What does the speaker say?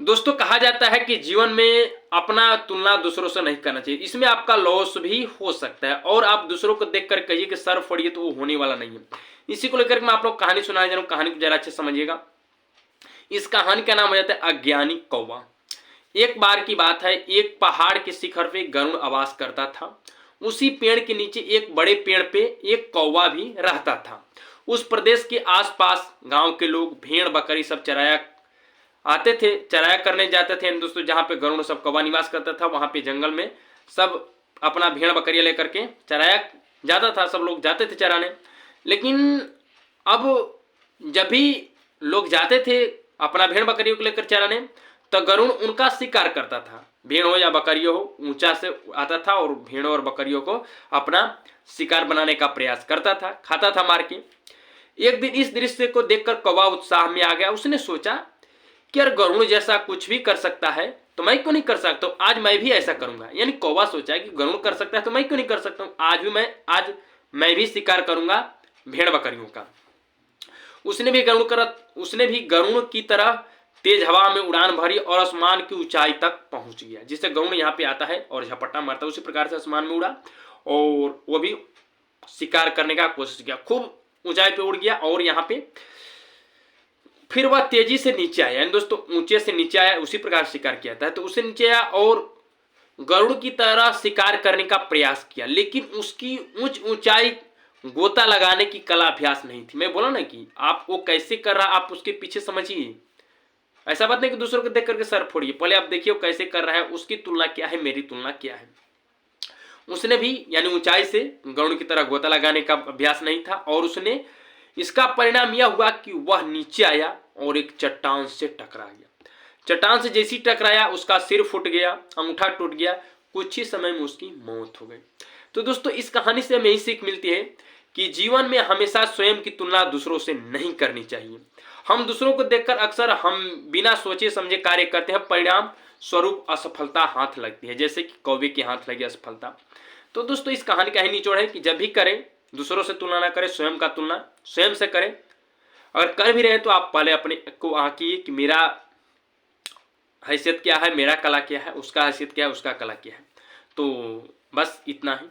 दोस्तों कहा जाता है कि जीवन में अपना तुलना दूसरों से नहीं करना चाहिए, इसमें आपका लॉस भी हो सकता है और आप दूसरों को देखकर कहिए कि सर फोड़िए तो वो होने वाला नहीं है। इसी को लेकर मैं आप लोग कहानी सुनाने जा रहा हूं, कहानी को जरा अच्छे समझिएगा। इस कहानी का नाम हो जाता है अज्ञानी कौवा। एक बार की बात है, एक पहाड़ के शिखर पे गरुड़ आवास करता था। उसी पेड़ के नीचे एक बड़े पेड़ पे एक कौवा भी रहता था। उस प्रदेश के आसपास गांव के लोग भेड़ बकरी सब चराया आते थे, चराया करने जाते थे दोस्तों। जहाँ पे गरुड़ सब कौवा निवास करता था वहाँ पे जंगल में सब अपना भेड़ बकरियाँ लेकर के चराया जाता था, सब लोग जाते थे चराने। लेकिन अब जब भी लोग जाते थे अपना भेड़ बकरियों को लेकर चराने, तो गरुड़ उनका शिकार करता था। भेड़ हो या बकरियों हो, ऊंचा से आता था और भेड़ों और बकरियों को अपना शिकार बनाने का प्रयास करता था, खाता था मार के। एक दिन इस दृश्य को देखकर कौवा उत्साह में आ गया। उसने सोचा कि यार गरुड़ जैसा कुछ भी कर सकता है तो मैं क्यों नहीं कर सकता हूँ, आज मैं भी ऐसा करूंगा। यानी कौवा सोचा कि गरुड़ कर सकता है तो मैं क्यों नहीं कर सकता हूँ, आज मैं भी शिकार करूंगा भेड़ बकरियों का। उसने भी गरुड़ की तरह तेज हवा में उड़ान भरी और आसमान की ऊंचाई तक पहुंच गया। जिससे गरुड़ यहाँ पे आता है और झपट्टा मारता है, उसी प्रकार से आसमान में उड़ा और वो भी शिकार करने का कोशिश किया। खूब ऊंचाई पे उड़ गया और यहाँ पे फिर वह तेजी से नीचे आया। यानी दोस्तों ऊंचे से नीचे आया, उसी प्रकार शिकार किया था। तो उसे नीचे आया और गरुड़ की तरह शिकार करने का प्रयास किया, लेकिन उसकी ऊंचाई गोता लगाने की कला अभ्यास नहीं थी। मैं बोला ना कि आप वो कैसे कर रहा, आप उसके पीछे समझिए। ऐसा बात नहीं कि दूसरों को देख करके सर फोड़िए, पहले आप देखिए वो कैसे कर रहा है, उसकी तुलना क्या है, मेरी तुलना क्या है। उसने भी यानी ऊंचाई से गरुड़ की तरह गोता लगाने का अभ्यास नहीं था और उसने इसका परिणाम यह हुआ कि वह नीचे आया और एक चट्टान से टकरा गया। चट्टान से जैसी टकराया उसका सिर फूट गया, अंगूठा टूट गया, कुछ ही समय में उसकी मौत हो गई। तो दोस्तों इस कहानी से हमें यही सीख मिलती है कि जीवन में हमेशा स्वयं की तुलना दूसरों से नहीं करनी चाहिए। हम दूसरों को देखकर अक्सर हम बिना सोचे समझे कार्य करते हैं, परिणाम स्वरूप असफलता हाथ लगती है, जैसे कि कौवे के हाथ लगी असफलता। तो दोस्तों इस कहानी का ही निचोड़ है कि जब भी करें दूसरों से तुलना ना करें, स्वयं का तुलना स्वयं से करें। अगर कर भी रहे तो आप पहले अपने को आंकिए कि मेरा हैसियत क्या है, मेरा कला क्या है, उसका हैसियत क्या है, उसका कला क्या है। तो बस इतना ही।